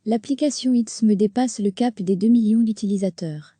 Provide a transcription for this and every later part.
L'application ITSM dépasse le cap des 2 millions d'utilisateurs.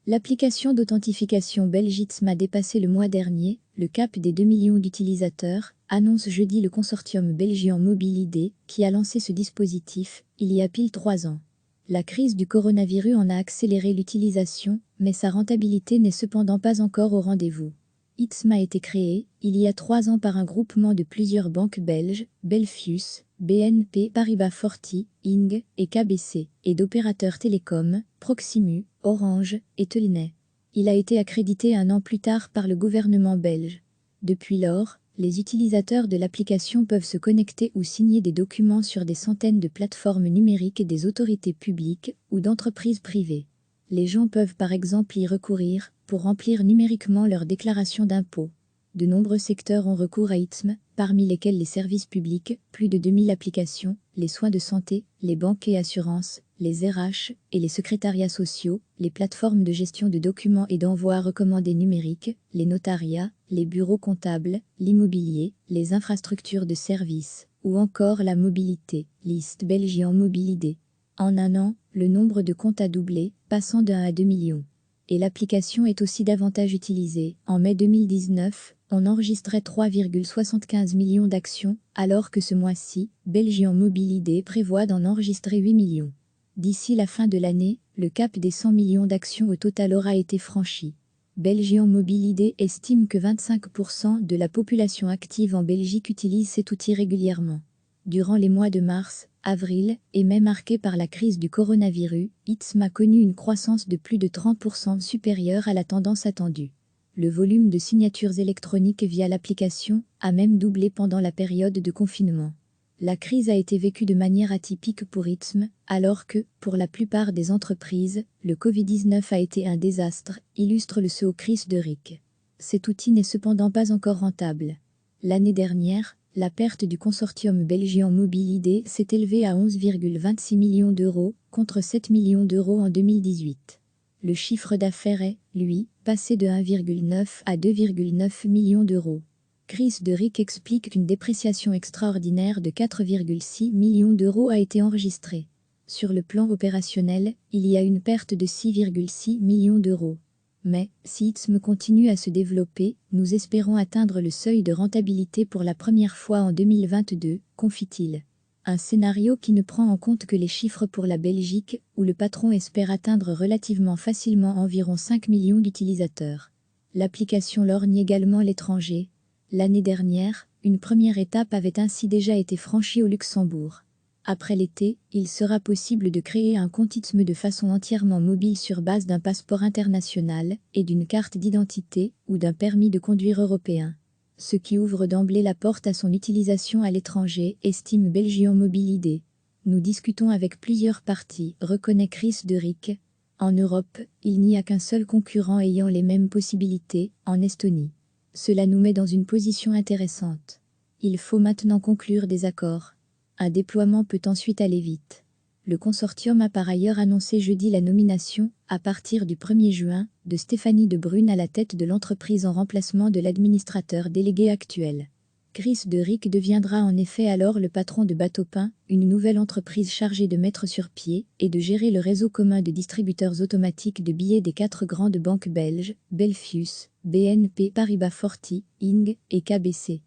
L'application d'authentification belge ITSM a dépassé le mois dernier le cap des 2 millions d'utilisateurs, annonce jeudi le consortium belgien Mobile ID, qui a lancé ce dispositif il y a pile 3 ans. La crise du coronavirus en a accéléré l'utilisation, mais sa rentabilité n'est cependant pas encore au rendez-vous. ITSM a été créé il y a 3 ans par un groupement de plusieurs banques belges, Belfius, BNP Paribas Forti, ING et KBC, et d'opérateurs télécoms, Proximus, Orange et Telenet. Il a été accrédité 1 an plus tard par le gouvernement belge. Depuis lors, les utilisateurs de l'application peuvent se connecter ou signer des documents sur des centaines de plateformes numériques des autorités publiques ou d'entreprises privées. Les gens peuvent par exemple y recourir pour remplir numériquement leur déclaration d'impôt. De nombreux secteurs ont recours à ITSM, parmi lesquels les services publics, plus de 2000 applications, les soins de santé, les banques et assurances, les RH et les secrétariats sociaux, les plateformes de gestion de documents et d'envoi recommandés numériques, les notariats, les bureaux comptables, l'immobilier, les infrastructures de services, ou encore la mobilité, liste belgian Mobile ID. En 1 an, le nombre de comptes a doublé, passant de 1 à 2 millions. Et l'application est aussi davantage utilisée. En mai 2019, on enregistrait 3,75 millions d'actions, alors que ce mois-ci, Belgian Mobile ID prévoit d'en enregistrer 8 millions. D'ici la fin de l'année, le cap des 100 millions d'actions au total aura été franchi. Belgian Mobile ID estime que 25% de la population active en Belgique utilise cet outil régulièrement. Durant les mois de mars, avril, et mai marqué par la crise du coronavirus, ITSM a connu une croissance de plus de 30% supérieure à la tendance attendue. Le volume de signatures électroniques via l'application a même doublé pendant la période de confinement. La crise a été vécue de manière atypique pour ITSM, alors que, pour la plupart des entreprises, le Covid-19 a été un désastre, illustre le CEO Chris de Rijk. Cet outil n'est cependant pas encore rentable. L'année dernière, la perte du consortium belgien Mobile ID s'est élevée à 11,26 millions d'euros, contre 7 millions d'euros en 2018. Le chiffre d'affaires est, lui, passé de 1,9 à 2,9 millions d'euros. Chris de Rijk explique qu'une dépréciation extraordinaire de 4,6 millions d'euros a été enregistrée. Sur le plan opérationnel, il y a une perte de 6,6 millions d'euros. Mais, si ITSM continue à se développer, nous espérons atteindre le seuil de rentabilité pour la première fois en 2022, confie-t-il. Un scénario qui ne prend en compte que les chiffres pour la Belgique, où le patron espère atteindre relativement facilement environ 5 millions d'utilisateurs. L'application lorgne également l'étranger. L'année dernière, une première étape avait ainsi déjà été franchie au Luxembourg. Après l'été, il sera possible de créer un compte ITSM de façon entièrement mobile sur base d'un passeport international et d'une carte d'identité ou d'un permis de conduire européen. Ce qui ouvre d'emblée la porte à son utilisation à l'étranger, estime Belgian Mobile ID. Nous discutons avec plusieurs parties, reconnaît Chris de Rijk. En Europe, il n'y a qu'un seul concurrent ayant les mêmes possibilités, en Estonie. Cela nous met dans une position intéressante. Il faut maintenant conclure des accords. Un déploiement peut ensuite aller vite. Le consortium a par ailleurs annoncé jeudi la nomination, à partir du 1er juin, de Stéphanie De Bruyne à la tête de l'entreprise en remplacement de l'administrateur délégué actuel. Chris de Rijk deviendra en effet alors le patron de Bateaupin, une nouvelle entreprise chargée de mettre sur pied et de gérer le réseau commun de distributeurs automatiques de billets des 4 grandes banques belges, Belfius, BNP Paribas Forti, ING et KBC.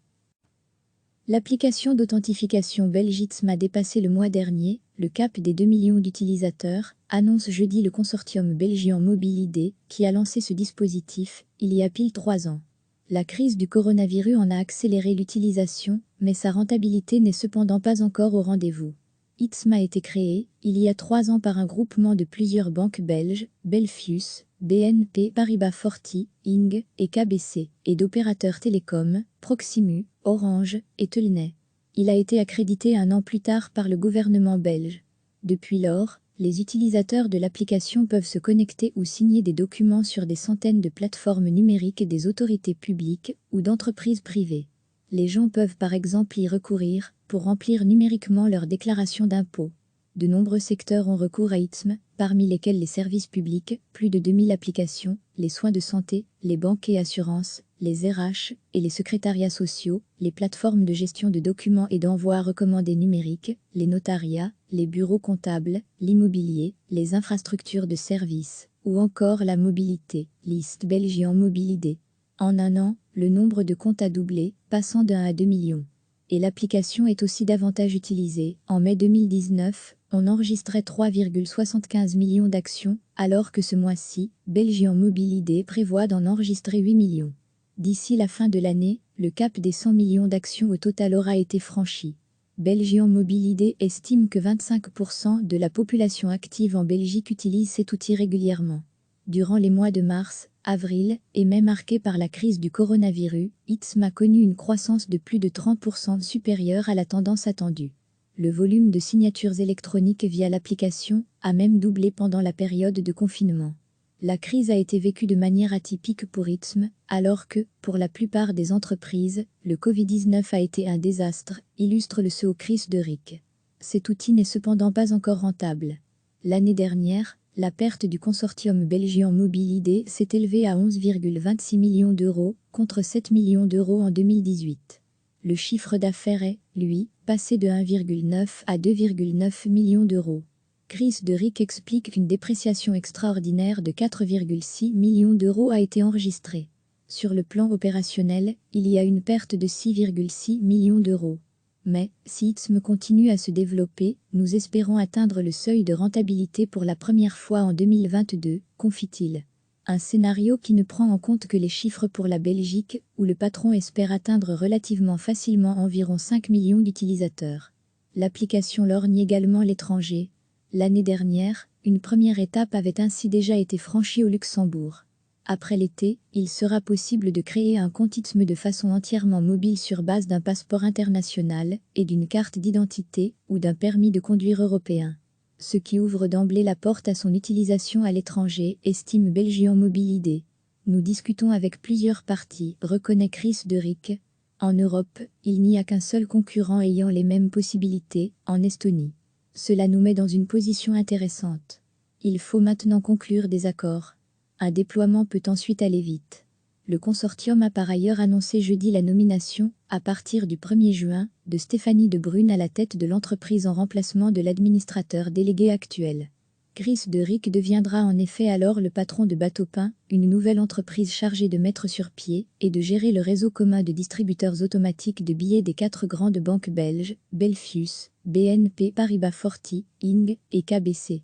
L'application d'authentification belge ITSM a dépassé le mois dernier le cap des 2 millions d'utilisateurs, annonce jeudi le consortium belgien Mobile ID, qui a lancé ce dispositif il y a pile 3 ans. La crise du coronavirus en a accéléré l'utilisation, mais sa rentabilité n'est cependant pas encore au rendez-vous. ITSM a été créé il y a 3 ans par un groupement de plusieurs banques belges, Belfius, BNP Paribas Forti, ING et KBC, et d'opérateurs télécoms, Proximus, Orange et Telenet. Il a été accrédité 1 an plus tard par le gouvernement belge. Depuis lors, les utilisateurs de l'application peuvent se connecter ou signer des documents sur des centaines de plateformes numériques des autorités publiques ou d'entreprises privées. Les gens peuvent par exemple y recourir pour remplir numériquement leur déclaration d'impôt. De nombreux secteurs ont recours à ITSM, parmi lesquels les services publics, plus de 2000 applications, les soins de santé, les banques et assurances, les RH et les secrétariats sociaux, les plateformes de gestion de documents et d'envoi recommandés numériques, les notariats, les bureaux comptables, l'immobilier, les infrastructures de services, ou encore la mobilité, liste Belgian Mobilité. En un an, le nombre de comptes a doublé, passant d'1 à 2 millions. Et l'application est aussi davantage utilisée. En mai 2019, on enregistrait 3,75 millions d'actions, alors que ce mois-ci, Belgian Mobilité prévoit d'en enregistrer 8 millions. D'ici la fin de l'année, le cap des 100 millions d'actions au total aura été franchi. Belgian Mobilité estime que 25% de la population active en Belgique utilise cet outil régulièrement. Durant les mois de mars, avril, et mai marqué par la crise du coronavirus, ITSM a connu une croissance de plus de 30% supérieure à la tendance attendue. Le volume de signatures électroniques via l'application a même doublé pendant la période de confinement. La crise a été vécue de manière atypique pour ITSM, alors que, pour la plupart des entreprises, le Covid-19 a été un désastre, illustre le CEO Chris de Rick. Cet outil n'est cependant pas encore rentable. L'année dernière, la perte du consortium Belgian Mobilité s'est élevée à 11,26 millions d'euros, contre 7 millions d'euros en 2018. Le chiffre d'affaires est, lui, passé de 1,9 à 2,9 millions d'euros. Chris de Rick explique qu'une dépréciation extraordinaire de 4,6 millions d'euros a été enregistrée. Sur le plan opérationnel, il y a une perte de 6,6 millions d'euros. Mais, si ITSM continue à se développer, nous espérons atteindre le seuil de rentabilité pour la première fois en 2022, confie-t-il. Un scénario qui ne prend en compte que les chiffres pour la Belgique, où le patron espère atteindre relativement facilement environ 5 millions d'utilisateurs. L'application lorgne également l'étranger. L'année dernière, une première étape avait ainsi déjà été franchie au Luxembourg. Après l'été, il sera possible de créer un compte ITSM de façon entièrement mobile sur base d'un passeport international et d'une carte d'identité ou d'un permis de conduire européen. Ce qui ouvre d'emblée la porte à son utilisation à l'étranger, estime Belgian Mobilité. Nous discutons avec plusieurs parties, reconnaît Chris de Rick. En Europe, il n'y a qu'un seul concurrent ayant les mêmes possibilités, en Estonie. Cela nous met dans une position intéressante. Il faut maintenant conclure des accords. Un déploiement peut ensuite aller vite. Le consortium a par ailleurs annoncé jeudi la nomination, à partir du 1er juin, de Stéphanie De Bruyne à la tête de l'entreprise en remplacement de l'administrateur délégué actuel. Chris de Rick deviendra en effet alors le patron de Bateau-Pain, une nouvelle entreprise chargée de mettre sur pied et de gérer le réseau commun de distributeurs automatiques de billets des 4 grandes banques belges, Belfius, BNP Paribas Fortis, ING et KBC.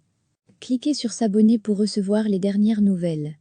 Cliquez sur s'abonner pour recevoir les dernières nouvelles.